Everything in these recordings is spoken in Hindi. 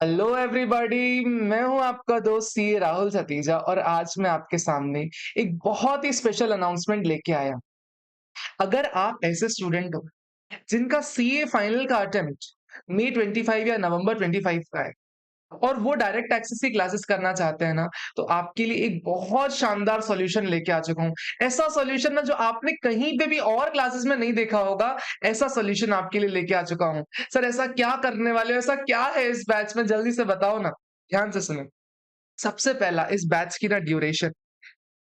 हेलो एवरीबॉडी, मैं हूं आपका दोस्त सी राहुल सतीजा और आज मैं आपके सामने एक बहुत ही स्पेशल अनाउंसमेंट लेके आया। अगर आप ऐसे स्टूडेंट हो जिनका सीए फाइनल का अटेम्प्ट मई 25 या नवंबर 25 का है और वो डायरेक्ट एक्सेस की क्लासेस करना चाहते हैं ना, तो आपके लिए एक बहुत शानदार सॉल्यूशन लेके आ चुका हूँ। ऐसा सॉल्यूशन ना जो आपने कहीं पे भी और क्लासेस में नहीं देखा होगा, ऐसा सॉल्यूशन आपके लिए लेके आ चुका हूँ। सर ऐसा क्या करने वाले हो? ऐसा क्या है इस बैच में? जल्दी से बताओ ना। ध्यान से सुनो। सबसे पहला इस बैच की ना ड्यूरेशन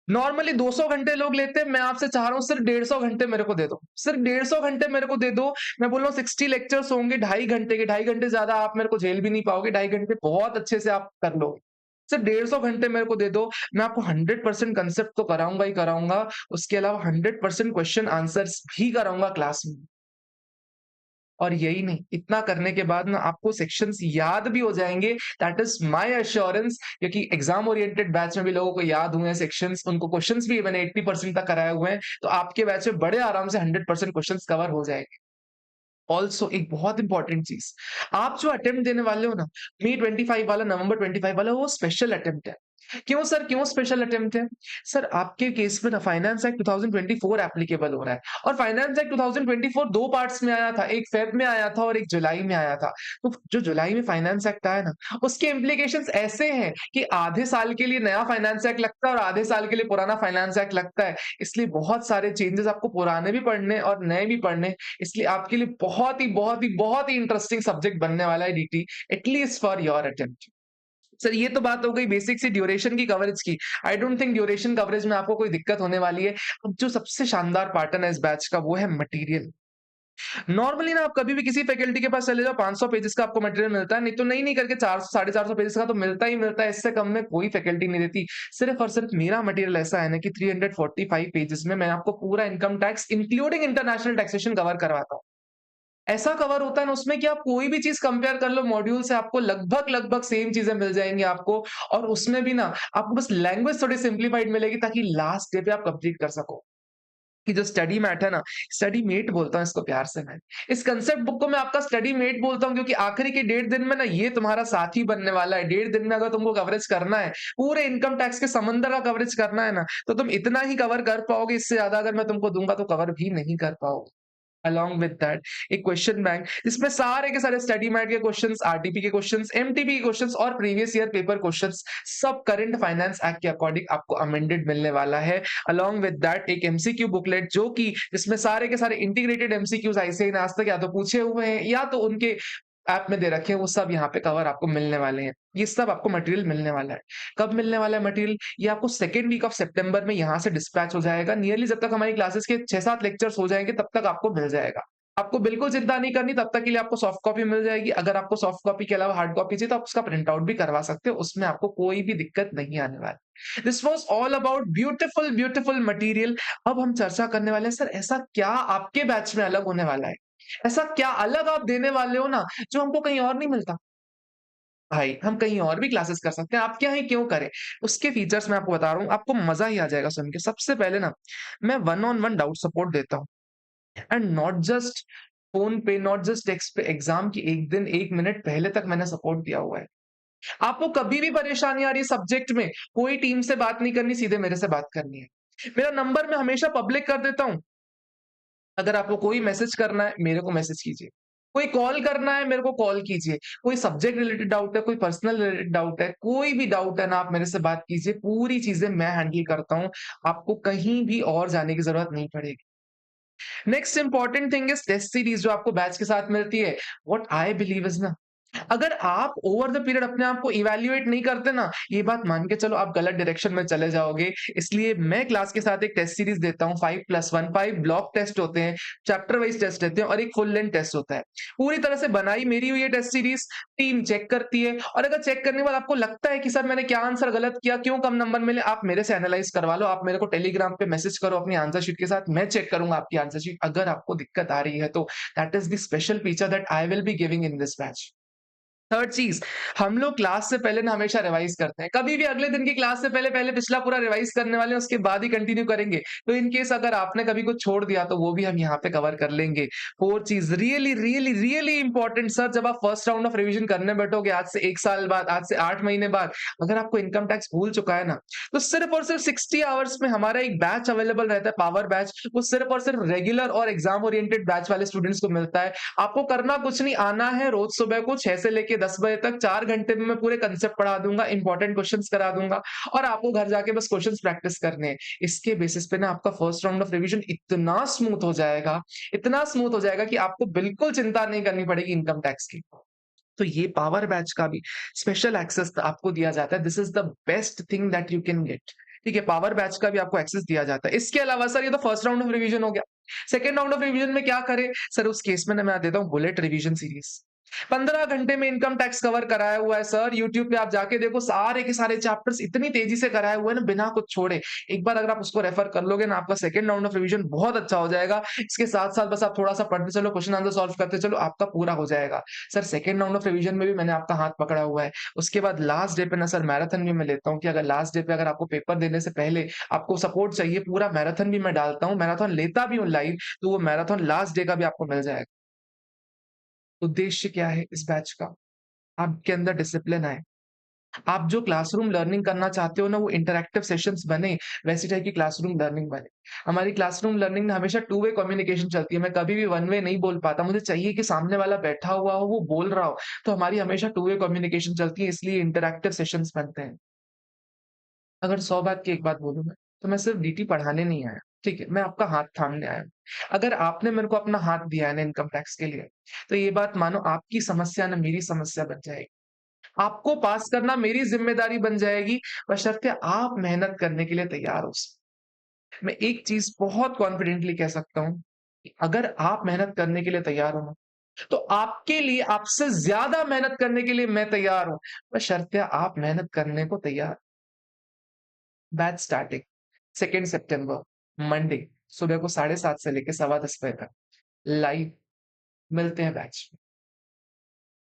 नॉर्मली 200 घंटे लोग लेते हैं। मैं आपसे चाह रहा हूँ सिर्फ 150 घंटे मेरे को दे दो। सिर्फ 150 घंटे मेरे को दे दो। मैं बोल रहा हूँ 60 लेक्चर्स होंगे, 2.5 घंटे के। 2.5 घंटे ज्यादा आप मेरे को झेल भी नहीं पाओगे। 2.5 घंटे बहुत अच्छे से आप कर लोगे। सिर्फ 150 घंटे मेरे को दे दो। मैं आपको 100% कंसेप्ट तो कराऊंगा ही कराऊंगा। उसके अलावा 100% क्वेश्चन आंसर्स भी कराऊंगा क्लास में। और यही नहीं, इतना करने के बाद ना आपको सेक्शंस याद भी हो जाएँगे। दैट इज़ माय एश्योरेंस, क्योंकि एग्ज़ाम ओरिएंटेड बैच में भी लोगों को याद हुए हैं सेक्शंस, उनको क्वेश्चंस भी मैंने 80% तक कराए हुए हैं। तो आपके बैच में बड़े आराम से 100% क्वेश्चंस कवर हो जाएँगे। ऑल्सो एक बहुत इंपॉर्टेंट चीज़, आप जो अटेम्प्ट देने वाले हो ना, मई 25 वाला, नवंबर 25 वाला, वो स्पेशल अटेम्प्ट है। क्यों सर, क्यों स्पेशल अटेम्प्ट है? सर आपके केस में ना फाइनेंस एक्ट 2024 एप्लीकेबल हो रहा है और फाइनेंस एक्ट 2024 2 पार्ट्स में आया था, एक फेब में आया था और एक जुलाई में आया था। तो जो जुलाई में फाइनेंस एक्ट आया ना, उसके इम्प्लीकेशंस ऐसे हैं कि आधे साल के लिए नया फाइनेंस एक्ट लगता है और आधे साल के लिए पुराना फाइनेंस एक्ट लगता है। इसलिए बहुत सारे चेंजेस आपको पुराने भी पढ़ने और नए भी पढ़ने। इसलिए आपके लिए बहुत ही इंटरेस्टिंग सब्जेक्ट बनने वाला है DT, at least for your attempt. Sir ये तो बात हो गई बेसिक सी ड्यूरेशन की, कवरेज की। I don't think duration coverage में आपको कोई दिक्कत होने वाली है। अब जो सबसे शानदार पार्ट है ना इस बैच का, वो है मटेरियल। नॉर्मली ना आप कभी भी किसी फैकल्टी के पास चले जाओ, 500 पेजेस का आपको मटेरियल मिलता है, नहीं तो नहीं करके 400 साढ़े 400 पेजेस का तो मिलता ही मिलता है। इससे कम में कोई फैकल्टी नहीं देती। सिर्फ और सिर्फ मेरा मटेरियल ऐसा है ना कि 345 पेजेस में मैं आपको पूरा income tax including international taxation cover करवाता हूँ। ऐसा कवर होता है ना उसमें कि आप कोई भी चीज़ कंपेयर कर लो मॉड्यूल से, आपको लगभग-लगभग सेम चीज़ें मिल जाएँगी आपको। और उसमें भी ना आपको बस लैंग्वेज थोड़ी सिम्प्लीफाइड मिलेगी ताकि लास्ट डे पे आप कंप्लीट कर सको। कि जो स्टडी मैट है ना, स्टडी मेट बोलता हूँ इसको प्यार से मैं। इस कांसेप्ट बुक को मैं आपका स्टडी मेट बोलता हूँ, क्योंकि आखिरी के 1.5 दिन में ना ये तुम्हारा साथी बनने वाला है। 1.5 दिन में अगर तुमको कवरेज करना है, पूरे इनकम टैक्स के समंदर का कवरेज करना है ना, तो तुम इतना ही कवर कर पाओगे। इससे ज़्यादा अगर मैं तुमको दूँगा तो कवर भी नहीं कर पाओगे। अलोंग विद दैट एक क्वेश्चन बैंक जिसमें सारे के सारे स्टडी मैट के क्वेश्चंस, आरटीपी के क्वेश्चंस, एमटीपी के क्वेश्चंस और प्रीवियस ईयर पेपर क्वेश्चंस, सब करंट फाइनेंस एक्ट के अकॉर्डिंग आपको अमेंडेड मिलने वाला है। अलोंग विद दैट एक एमसीक्यू बुकलेट, जो कि जिसमें सारे के सारे इंटीग्रेटेड एमसीक्यूज ऐसे ही ना आज तक या तो पूछे हुए हैं या तो उनके ऐप में दे रखे हैं, वो सब यहाँ पे कवर आपको मिलने वाले हैं। ये सब आपको मटेरियल मिलने वाला है। कब मिलने वाला है मटेरियल? ये आपको सेकंड वीक ऑफ सितंबर में यहाँ से डिस्पैच हो जाएगा। नियरली जब तक हमारी क्लासेस के 6-7 लेक्चर्स हो जाएँगे तब तक आपको मिल जाएगा। आपको बिल्कुल चिंता नहीं करनी, तब तक के लिए आपको सॉफ्ट कॉपी मिल जाएगी। अगर आपको सॉफ्ट कॉपी के अलावा हार्ड कॉपी चाहिए तो आप उसका प्रिंट आउट भी करवा सकते हो। उसमें आपको कोई भी दिक्कत नहीं आने वाली। This was all about beautiful material. अब हम चर्चा करने वाले हैं, सर ऐसा क्या आपके बैच में अलग होने वाला है? ऐसा क्या अलग आप देने वाले हो ना, जो हमको कहीं और नहीं मिलता? भाई, हम कहीं और भी क्लासेस कर सकते हैं, आप क्या ही क्यों करें? उसके फीचर्स मैं आपको बता रहा हूँ, आपको मज़ा ही आ जाएगा सुन के। सबसे पहले ना, मैं one on one doubt support देता हूँ एंड नॉट जस्ट फ़ोन पे, नॉट जस्ट टेक्स्ट पे। एग्ज़ाम की 1 दिन 1 मिनट पहले तक मैंने सपोर्ट दिया हुआ है। आपको कभी भी परेशानी आ रही है सब्जेक्ट में, कोई टीम से बात नहीं करनी, सीधे मेरे से बात करनी है। मेरा नंबर मैं हमेशा पब्लिक कर देता हूँ। अगर आपको कोई मैसेज करना है, मेरे को मैसेज कीजिए। कोई कॉल करना है, मेरे को कॉल कीजिए। कोई सब्जेक्ट रिलेटेड डाउट है, कोई पर्सनल रिलेटेड डाउट है, कोई भी डाउट है ना, आप मेरे से बात कीजिए। पूरी चीज़ें मैं हैंडल करता हूँ। आपको कहीं भी और जाने की ज़रूरत नहीं पड़ेगी। Next important thing is test series जो आपको बैच के साथ मिलती है। व्हाट आई बिलीव इज़ ना, अगर आप ओवर द पीरियड अपने आप को इवैल्यूएट नहीं करते ना, ये बात मान के चलो आप गलत डायरेक्शन में चले जाओगे। इसलिए मैं क्लास के साथ एक टेस्ट सीरीज़ देता हूँ, 5+1 5 ब्लॉक टेस्ट होते हैं, चैप्टर वाइज़ टेस्ट रहते हैं और एक फुल लेंथ टेस्ट होता है। पूरी तरह से बनाई मेरी हुई ये टेस्ट सीरीज़, टीम चेक करती है और अगर चेक करने के बाद आपको लगता है कि सर मैंने क्या आंसर गलत किया, क्यों कम नंबर मिले, आप मेरे से एनालाइज़ करवा लो। आप मेरे को टेलीग्राम पे मैसेज करो अपनी आंसर शीट के साथ, मैं चेक करूँगा आपकी आंसर शीट। अगर आपको दिक्कत आ रही है तो that is the special feature that I will be giving in this batch. Third चीज़, हम लोग क्लास से पहले ना हमेशा रिवाइज़ करते हैं। कभी भी अगले दिन की क्लास से पहले पहले पिछला पूरा रिवाइज़ करने वाले हैं, उसके बाद ही कंटिन्यू करेंगे। तो इन केस अगर आपने कभी कुछ छोड़ दिया तो वो भी हम यहाँ पे कवर कर लेंगे। फोर्थ चीज़, really, really, really important sir, जब आप फर्स्ट राउंड ऑफ रिविज़न करने बैठोगे आज से 1 साल बाद, आज से 8 महीने बाद, अगर आपको इनकम टैक्स भूल चुका है ना, तो सिर्फ़ और सिर्फ़ 60 आवर्स में हमारा एक बैच अवेलेबल रहता है, पावर बैच। वो सिर्फ़ और सिर्फ़ रेगुलर और एग्ज़ाम ओरिएंटेड बैच वाले स्टूडेंट्स को मिलता है। आपको करना कुछ नहीं, आना है रोज़ सुबह को 6 से लेके 10 बजे तक 4 घंटे में मैं पूरे कांसेप्ट पढ़ा दूँगा, इंपॉर्टेंट क्वेश्चन्स करा दूँगा और आपको घर जाके बस क्वेश्चन्स प्रैक्टिस करने हैं। इसके बेसिस पे ना आपका फर्स्ट राउंड ऑफ रिविज़न इतना स्मूथ हो जाएगा कि आपको बिल्कुल चिंता नहीं करनी पड़ेगी इनकम टैक्स की। तो ये पावर बैच का भी स्पेशल एक्सेस आपको दिया जाता है। This is the best thing that you can get. ठीक है, पावर बैच का भी आपको एक्सेस दिया जाता है। इसके अलावा सर ये तो फर्स्ट राउंड ऑफ रिविज़न हो गया। सेकंड राउंड ऑफ रिविज़न में क्या करें? सर उस केस में ना मैं देता हूँ बुलेट रिविज़न सीरीज़। 15 घंटे में इनकम टैक्स कवर कराया हुआ है सर। यूट्यूब पे आप जाके देखो, सारे के सारे चैप्टर्स इतनी तेज़ी से कराए हुए हैं ना, बिना कुछ छोड़े। एक बार अगर आप उसको रेफर कर लोगे ना, आपका सेकंड राउंड ऑफ रिविज़न बहुत अच्छा हो जाएगा। इसके साथ-साथ बस आप थोड़ा-सा पढ़ते चलो, क्वेश्चन आंसर सॉल्व करते चलो, आपका पूरा हो जाएगा। Sir second round of revision में भी मैंने आपका हाथ पकड़ा हुआ है। उसके बाद लास्ट डे पे ना सर मैराथन भी मैं लेता हूँ कि अगर लास्ट डे पे अगर आपको पेपर देने से पहले आपको सपोर्ट चाहिए, पूरा मैराथन भी मैं डालता हूँ। मैराथन लेता भी हूँ लाइव, तो वो मैराथन लास्ट डे का भी आपको मिल जाएगा। उद्देश्य क्या है इस बैच का? आपके अंदर डिसिप्लिन आए। आप जो क्लासरूम लर्निंग करना चाहते हो ना, वो इंटरैक्टिव सेशंस बने, वैसी टाइप की क्लासरूम लर्निंग बने। हमारी क्लासरूम लर्निंग में हमेशा टू वे कम्युनिकेशन चलती है। मैं कभी भी वन वे नहीं बोल पाता। मुझे चाहिए कि सामने वाला बैठा हुआ हो, वो बोल रहा हो। तो हमारी हमेशा टू वे कम्युनिकेशन चलती है, इसलिए इंटरैक्टिव सेशंस बनते हैं। अगर 100 बात की एक बात बोलूँ मैं, तो मैं सिर्फ डीटी पढ़ाने नहीं आया, ठीक है? मैं आपका हाथ थामने आया हूँ। अगर आपने मेरे को अपना हाथ दिया है ना इनकम टैक्स के लिए, तो ये बात मानो आपकी समस्या ना मेरी समस्या बन जाएगी। आपको पास करना मेरी ज़िम्मेदारी बन जाएगी, बशर्ते आप मेहनत करने के लिए तैयार हो। मैं एक चीज़ बहुत कॉन्फिडेंटली कह सकता हूँ, कि अगर आप मेहनत करने के लिए तैयार हो ना, तो आपके लिए आपसे ज़्यादा मेहनत करने के लिए मैं तैयार हूँ, बशर्ते आप मेहनत करने को तैयार। बैच स्टार्टिंग 2 सितंबर मंडे सुबह को 7:30 से लेके सवा 10 बजे तक लाइव मिलते हैं बैच में।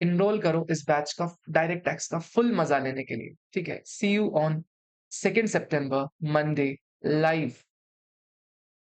एनरोल करो इस बैच का, डायरेक्ट टैक्स का फुल मज़ा लेने के लिए, ठीक है? सी यू ऑन 2 सितंबर मंडे लाइव